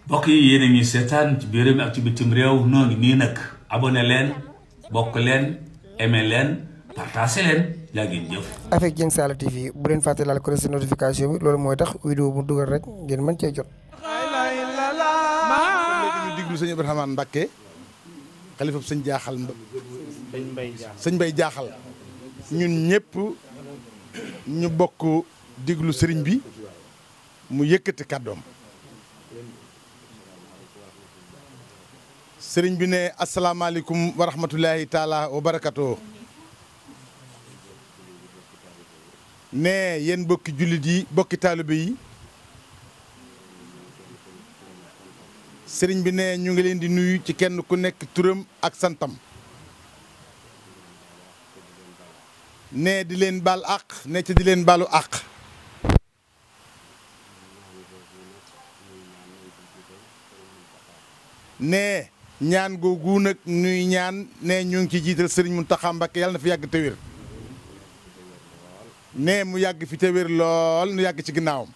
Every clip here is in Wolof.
mbokk yi yéen a ngi seetaan ci biir mi ak ci bitim réew noo ngi nii nag abonné leen bokk leen aimé leen partagé leen jaa ngeen jëf. avec Dieng Saala TV bu leen fàtte laal ko ci notification bi loolu mooy tax vidéo bu dugal rek ngeen mën cee jot. ñu diglu sëñ Ibrahima Mbacke xalifab sëñ jaaxal sëñ Mbay jaaxal ñun ñëpp ñu bokk diglu sëriñ bi mu yëkkati kàddoom. sëriñ bi ne asalaamaaleykum wa rahmatulahi taala wa barakatoo. ne yéen bokki jullit yi bokki taalibe yi sëriñ bi ne ñu ngi leen di nuyu ci kenn ku nekk turam ak santam. ne di leen baal àq ne ci di leen baalu àq. ne ñaan googu nag ñuy ñaan ne ñu ngi ci jiital sëriñ Mountakha Mbacké yàlla na fi yàgg te wér. ne mu yàgg fi te wér lool nu yàgg ci ginnaawam.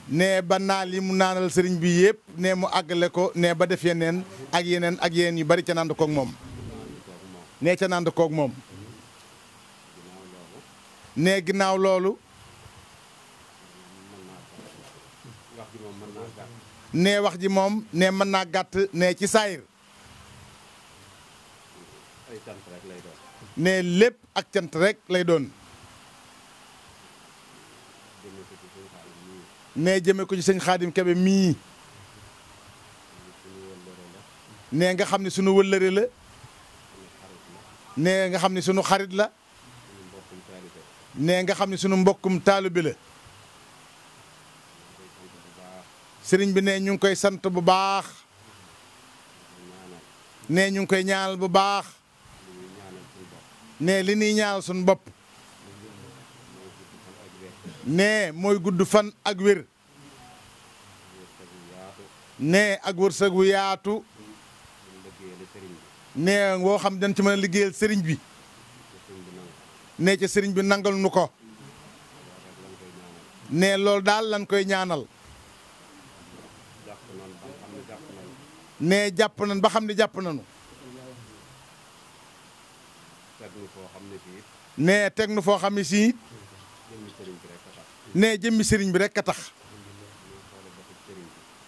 ne ba naal yi mu naanal sëriñ bi yëpp ne mu àggale ko ne ba def yeneen ak yeneen yu bari ca nand koog moom. ne ca nand koog moom. ne ginnaaw loolu. ne wax ji moom ne mën naa gàtt ne ci saayir. ne lépp ak cant rek lay doon. ne jëme ko ci sëñ Xaadim Kebe mii. ne nga xam ne sunu wëllëre la. ne nga xam ne sunu xarit la. ne nga xam ne sunu mbokkum taalibe la. sëriñ bi ne ñu ngi koy sant bu baax. ne ñu ngi koy ñaanal bu baax. ne li ñuy ñaanal suñu bopp. ne mooy gudd fan ak wér. ne ak wërsëg wu yaatu. ne woo xam dañ ci mën a liggéeyal sëriñ bi. ne ca sëriñ bi nangal nu ko. ne loolu daal lañ koy ñaanal. ne jàpp nañ ba xam ne jàpp nañu. ne teg nu foo xam ne si. ne jëmmi sëriñ bi rek a tax.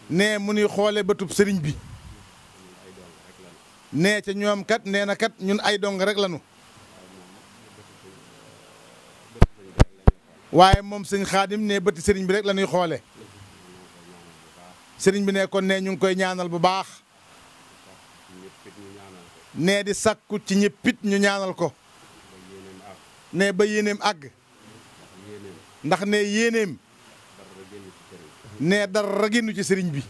ne mu nuy xoole bëtub sëriñ bi. ne ca ñoom kat nee na kat ñun ay dong rek lanu. waaye moom sëñ Xaadim ne bëti sëriñ bi rek la ñuy xoole. sëriñ bi ne kon ne ñu ngi koy ñaanal bu baax. ne di sakku ci ñëppit ñu ñaanal ko. ne ba yéeneem àgg. ndax ne yéeneem. ne dara génnu ci sëriñ bi.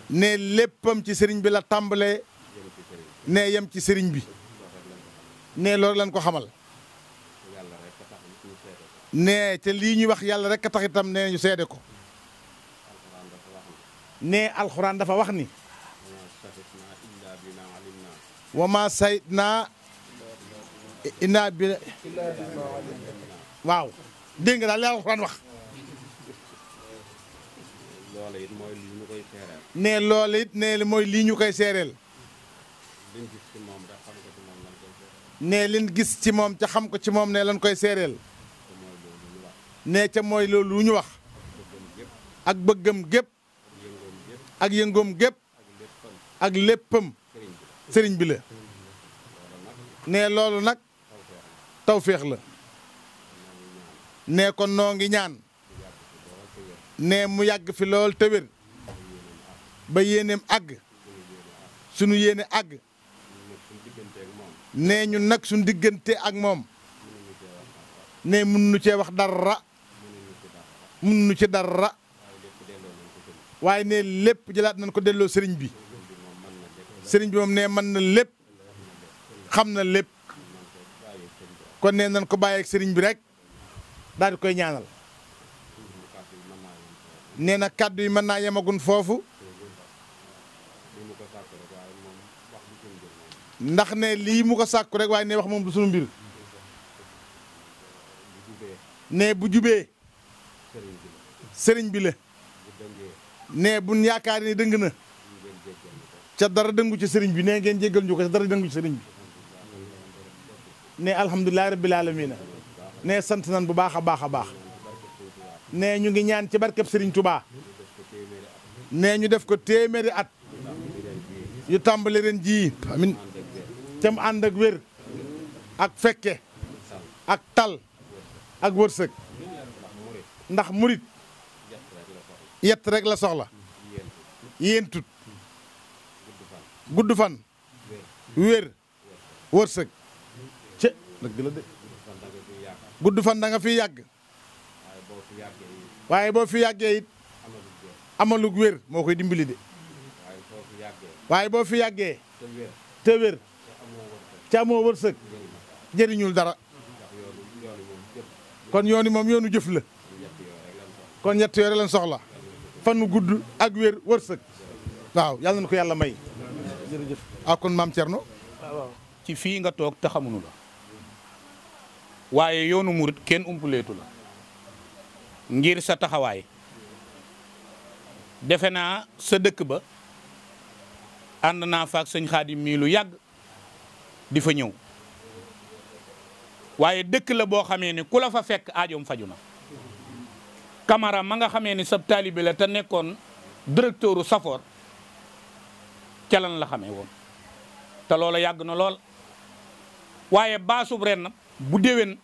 ne léppam ci sëriñ bi la tàmbalee. ne yem ci sëriñ bi. ne loolu lañ ko xamal. ne te lii ñuy wax yàlla rek a tax itam ne ñu seede ko. ne alxuraan dafa wax ni. wa ma sayidna inna bi waaw dégg nga daal li alxuraan wax. ne loolu it ne mooy lii ñu koy seereel. ne liñ gis ci moom ca xam ko ci moom ne lañ koy seereel. ne ca mooy loolu lu ñu wax. ak bëggam gépp ak yëngoom gépp ak léppam sëriñ bi la. ne loolu nag tawféex la. ne kon noo ngi ñaan. ne mu yàgg fi lool te wér. ba yéeneem àgg. sunu yéene àgg. ne ñun nag suñu diggante ak moom. ne mënuñu cee wax dara. mënuñu ci dara. waaye ne lépp jëlaat nañ ko delloo sëriñ bi. sëriñ bi moom ne mën na lépp. xam na lépp. kon ne nañ ko bàyyeeg sëriñ bi rek. daal di koy ñaanal. nee na kàddu yi mën naa yemagun foofu. ndax ne lii mu ko sàkku rek waaye ne wax moom du sunu mbir ne bu jubee sëriñ bi la ne buñ yaakaar ni dëng na ca dara dëngu ci sëriñ bi ne ngeen jéggal ñu ko ca dara dëngu ci sëriñ bi ne alhamdulilah rabbil alamina ne sant nan bu baax a baax a baax ne ñu ngi ñaan ci barkeb sëriñ Touba ne ñu def ko téeméeri at yu tàmbali ren jii amin te mu ànd ak wér ak fekke ak tal ak wërsëg ndax murit yett rek la soxla yéentut gudd fan wér wërsëg ci dëgg la de gudd fan da nga fi yàgg waaye boo fi yàggee it amalug wér moo koy dimbali de waaye boo fi yàggee te wér ca amoo wërsëg jëriñul dara kon yooni moom yoonu jëf la kon ñett yooyu leen soxla fanu gudd ak wér wërsëg waaw yàlla na ko yàlla may jërëjëf ah kon maam Thierno ci fii nga toog te xamuñu la waaye yoonu murit kenn umpuleetu la ngir sa taxawaay defe naa sa dëkk ba ànd naa faak sëñ Xaadim mii lu yàgg di fa ñëw waaye dëkk la boo xamee ne ku la fa fekk aajoom faju na Camara ma nga xamee ni sab taalibe la te nekkoon directeuru Safor ca lan la xamee woon te loola yàgg na lool waaye baasub ren bu déwén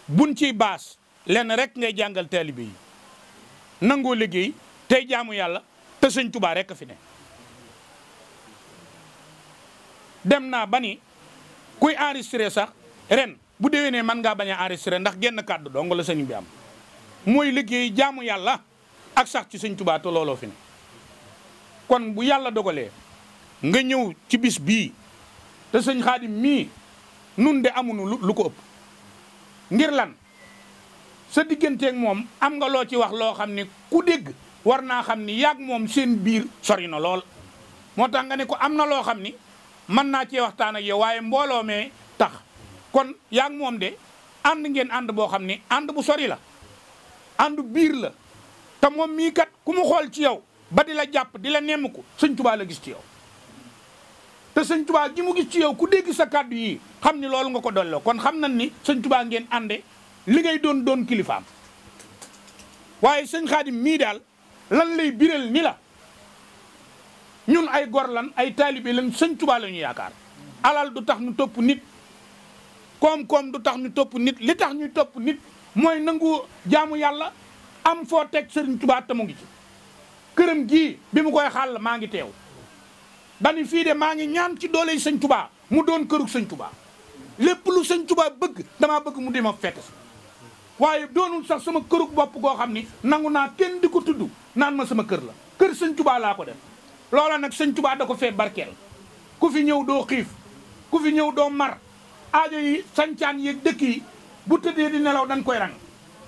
buñ ciy baas lenn rek ngay jàngal taalibe yi nangoo liggéey tey jaamu yàlla te sëñ Tuubaa rek a fi ne dem naa ba ni kuy enregistré sax ren bu déwénee mën ngaa bañ a enregistré ndax genn kàddu dong la sëñ bi am mooy liggéey jaamu yàlla ak sax ci sëñ Tuubaa te looloo fi ne kon bu yàlla dogalee nga ñëw ci bis bii te sëñ Xaadim mii nun de amuñu lu ko ëpp ngir lan sa digganteeg moom am nga loo ci wax loo xam ne ku dégg war naa xam ni yàgg moom seen biir sori na lool moo tax nga ne ko am na loo xam ni mën naa cee waxtaan ak yow waaye mbooloo mee tax kon yàgg moom de ànd ngeen ànd boo xam ni ànd bu sori la ànd biir la te moom mii kat ku mu xool ci yow ba di la jàpp di la nemmiku sëñ Tuubaa la gis ci yow te sëñ Tuubaa gi mu gis ci yow ku dégg sa kàddu yi xam ni loolu nga ko dolloo kon xam nañ ni sëñ Tuubaa ngeen ànde li ngay doon kilifaam waaye sëñ Xaadim mii daal lan lay biral ni la ñun ay gor lan ay taalibe lan sëñ Tuubaa la ñu yaakaar alal du tax ñu topp nit koom-koom du tax ñu topp nit li tax ñuy topp nit mooy nangu jaamu yàlla am foo teg sëriñ Tuubaa te mu ngi ci këram gii bi mu koy xàll maa ngi teew dani fii de maa ngi ñaan ci dooley sëñ Tuubaa mu doon kërug sëñ Tuubaa lépp lu sëñ Tuubaa bëgg damaa bëgg mu dima fekk si waaye doonul sax sama kërug bopp goo xam ni nangu naa kenn di ko tudd naan ma sama kër la kër sëñ Tuubaa laa ko def loola nag sëñ Tuubaa da ko fee barkeel ku fi ñëw doo xiif ku fi ñëw doo mar aajo yi sancaan yeeg dëkk yi bu tëddee di nelaw dañ koy rang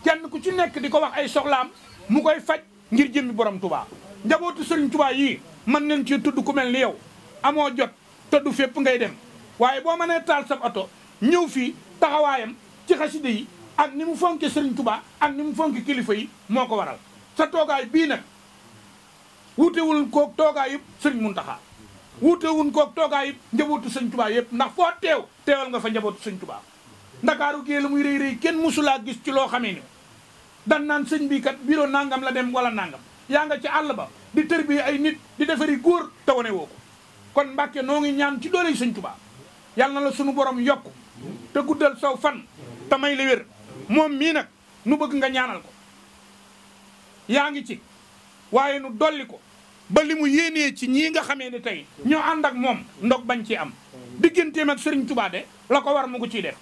kenn ku ci nekk di ko wax ay soxlaam mu koy faj ngir jëmmi borom Tuubaa njabootu sëriñ Tuubaa yii mën nañ ci tudd ku mel ni yow amoo jot tëdd fépp ngay dem waaye boo mënee taal sa oto ñëw fii taxawaayam ci xaside yi ak ni mu fonke sëriñ Tuubaa ak ni mu fonke kilifa yi moo ko waral sa toogaay bii nag wuutewul koog toogaay yëpp sëriñ Muntaxa wuutewul koog toogaay yëpp njabootu sëriñ Tuubaa yëpp ndax foo teewal nga fa njabootu sëriñ Tuubaa ndakaaru gée la muy rëy rëy kenn musulaa gis ci loo xamee ni dan naan sëñ bi kat bureau nangam la dem wala nangam yaa nga ci àll ba di tër bi ay nit di defari góor te wane woo ko kon Mbàkke noo ngi ñaan ci doole sëñ Tuubaa yàlla na la sunu borom yokk te guddal saw fan te may la wér moom mii nag nu bëgg nga ñaanal ko yaa ngi ci waaye nu dolli ko ba li mu yéenee ci ñii nga xamee ne tey ñoo ànd ak moom ndog bañ ci am digganteem ak sëriñ Tuubaa de la ko war mu ko ciy def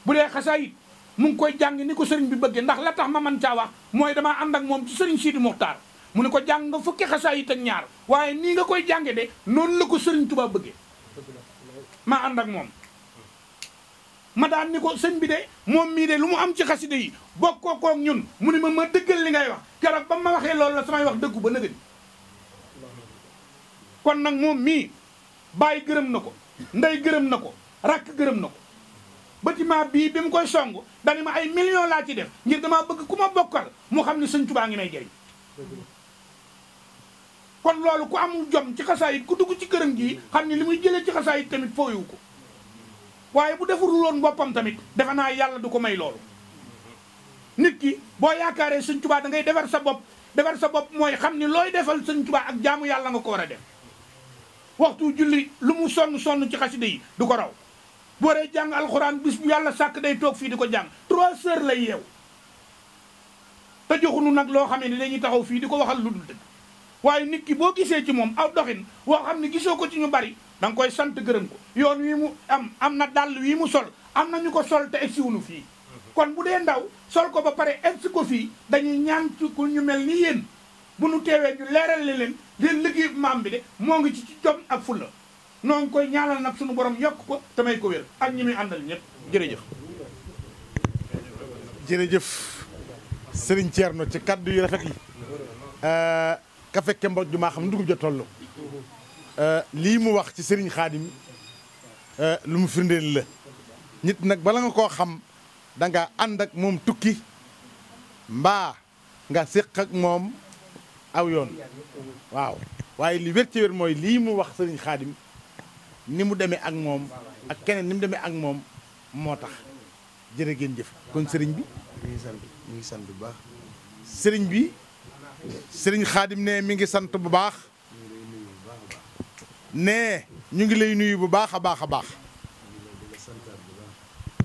bu dee xasaayit mu ngi koy jàng ni ko sëriñ bi bëggee ndax la tax ma man caa wax mooy damaa ànd ak moom ci sëriñ Sidi Muxtaar mu ne ko jàng nga fukki xasaayit ak ñaar waaye nii nga koy jànge de noonu la ko sëriñ Tuubaa bëggee ma ànd ak moom ma daan ni ko sëñ bi de moom mii de lu mu am ci xaside yi bokkoo koog ñun mu ne ma dëggal li ngay wax keroog ba ma waxee loolu la samay wax dëggu ba nëgëni kon nag moom mii baay gërëm na ko ndey gërëm na ko rakk gërëm na ko bâtiment bii bi mu koy song dani ma ay millions laa ci def ngir damaa bëgg ku ma bokkal mu xam ni sëñ Tuubaa ngi may jëriñ kon loolu ku amul jom ci xasaayit ku dugg ci këram gii xam ni li muy jëlee ci xasaayit tamit fooyu ko waaye bu defarul woon boppam tamit defe naa yàlla du ko may loolu nit ki boo yaakaaree sëñ Tuubaa da ngay defar sa bopp mooy xam ni looy defal sëñ Tuubaa ak jaamu yàlla nga ko war a def waxtu julli lu mu sonn ci xasida yi du ko raw bu waree jàng alxuraan bis bu yàlla sàkk day toog fii di ko jàng 3 heures lay yeew te joxunu nag loo xam ne dañuy taxaw fii di ko waxal lu dul dëgg waaye nit ki boo gisee ci moom aw doxin woo xam ne gisoo ko ci ñu bari da nga koy sant gërëm ko yoon wi mu am na dàll wi mu sol am na ñu ko sol te egsiwunu fii kon bu dee ndaw sol ko ba pare egsi ko fii dañuy ñaan ci ku ñu mel ni yéen bu nu teewee ñu leeral leen liggéey maam bi de moo ngi ci jom ak fulla noo ngi koy ñaanal nag suñu borom yokk ko te may ko wér ak ñi muy àndal ñëpp jërëjëf. jërëjëf Serigne Thierno ci kaddu yu rafet yi ka fekke mboj ju maa xam dugub ja toll lii mu wax ci Serigne Khadim lu mu firndeel la nit nag bala nga koo xam da nga ànd ak moom tukki mbaa nga séq ak moom aw yoon waaw waaye li wér ci wér mooy lii mu wax Serigne Khadim ni mu demee ak moom ak keneen ni mu demee ak moom moo tax jërë ngeen jëf kon Serigne bi ñu ngi sant bu baax. Serigne bi Serigne Khadim ne mi ngi sant bu baax ne ñu ngi lay nuyu bu baax a baax a baax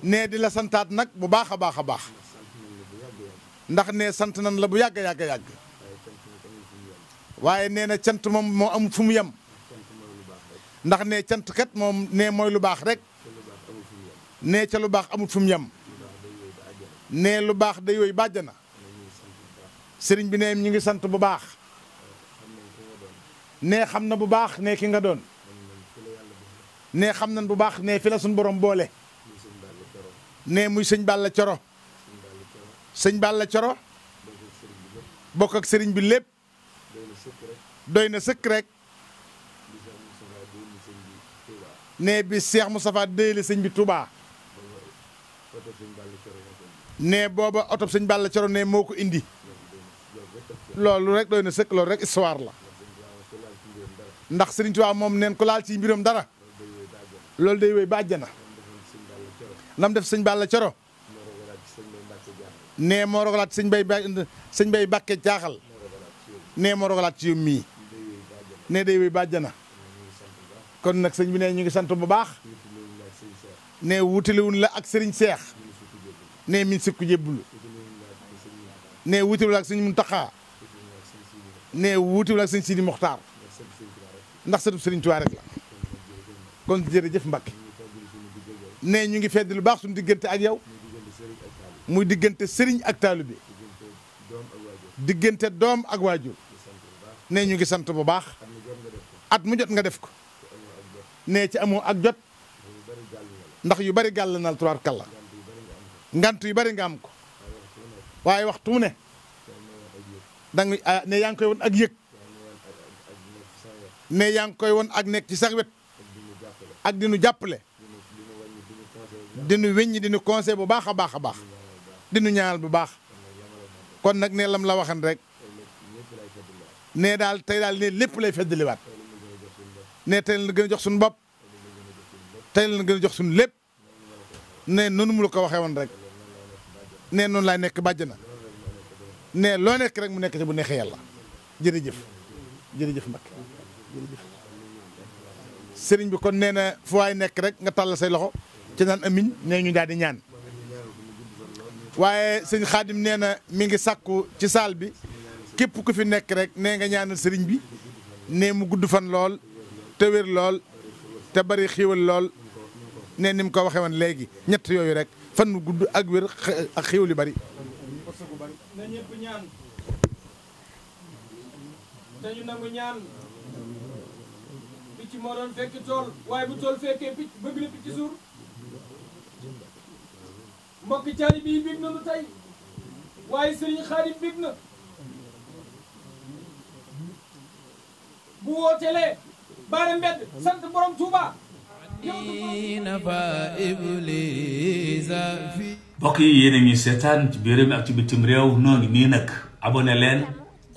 ne di la santaat nag bu baax a baax a baax ndax ne sant nan la bu yàgg yàgg yàgg waaye nee na cant moom moo amul fu mu yem ndax ne cant kat moom ne mooy lu baax rek ne ca lu baax amul fu mu yem ne lu baax da yooyu bàjjana sëriñ bi ne ñu ngi sant bu baax ne xam na bu baax ne ki nga doon ne xam nañ bu baax ne fi la suñu borom boole ne muy sëñ Balla Coro sëñ Balla Coro bokk ak sëriñ bi lépp doy na sëkk rek ne bi Cheikh Moustapha déyle sëñ bi Touba ne booba oto sëñ Balla Coro ne moo ko indi loolu rek doy na sëkk loolu rek histoire la ndax Sëriñ Tuubaa moom neen ko laal ci mbiram dara loolu day wéy ba àjjana lam def sëñ Balla Coro ne moo rogalaat sëñ bay Bàkke jaaxal ne moo rogalaat ci yow mii ne day wéy ba àjjana kon nag sëñ bi ne ñu ngi sant bu baax ne wutaliwun la ak Sëriñ Seex ne min sikku jébbulu ne wutiwul ak sëñ Muntaxa ne wutiwul ak sëñ Sidi Moxtaar ndax sëtub Sëriñ Tuubaa rek la kon jërëjëf Mbàkke ne ñu ngi fedd lu baax suñu diggante ak yow muy diggante sëriñ ak taalibe diggante doom ak waajur ne ñu ngi sant bu baax at mu jot nga def ko ne ci amoo ak jot ndax yu bari gàll nal tuwaar kalla ngant yu bari nga am ko waaye waxtu mu ne danga ne yaa ngi koy won ak yëg ne yaa ngi koy won ak nekk ci sax wet ak dinu jàppale dinu weññi dinu conseil bu baax a baax a baax dinu ñaanal bu baax kon nag ne lam la waxan rek ne daal tey daal ne lépp lay feddaliwaat ne tey la gën a jox suñu bopp tey la gën a jox suñu lépp ne noonu mu la ko waxee woon rek ne noonu laay nekk bàjjana ne loo nekk rek mu nekk ci bu neexee yàlla jërëjëf jërëjëf Mbacke jërëjëf sëriñ bi kon nee na fu waay nekk rek nga tàll say loxo ci naan amiin nee ñu daal di ñaan waaye sëñ Xaadim nee na mi ngi sàkku ci saal bi képp ku fi nekk rek nee nga ñaanal sëriñ bi ne mu gudd fan lool te wér lool te bari xiiwal lool ne ni mu ko waxee woon léegi ñett yooyu rek fan mu gudd ak wér ak xiiwal yu bari na ñëpp ñaan dañu nangu ñaan picc moo doon fekki tool waaye bu tool fekkee picc bëgg na picc suur mbokki caali bii bég na lu tey waaye Sëriñ Xaadim bég na bu wootelee baare mbedd sant borom Touba. mbokk yi yéen a ngi seetaan ci biir réew mi ak ci bitim réew noo ngi nii nag abonné leen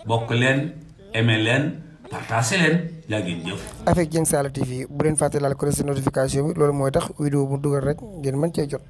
bokk leen aimé leen partagé leen jaa ngeen jëf. avec Dieng Saala TV bu leen fàtte laal ko notification bi loolu mooy tax vidéo bu dugal rek ngeen mën cee jot.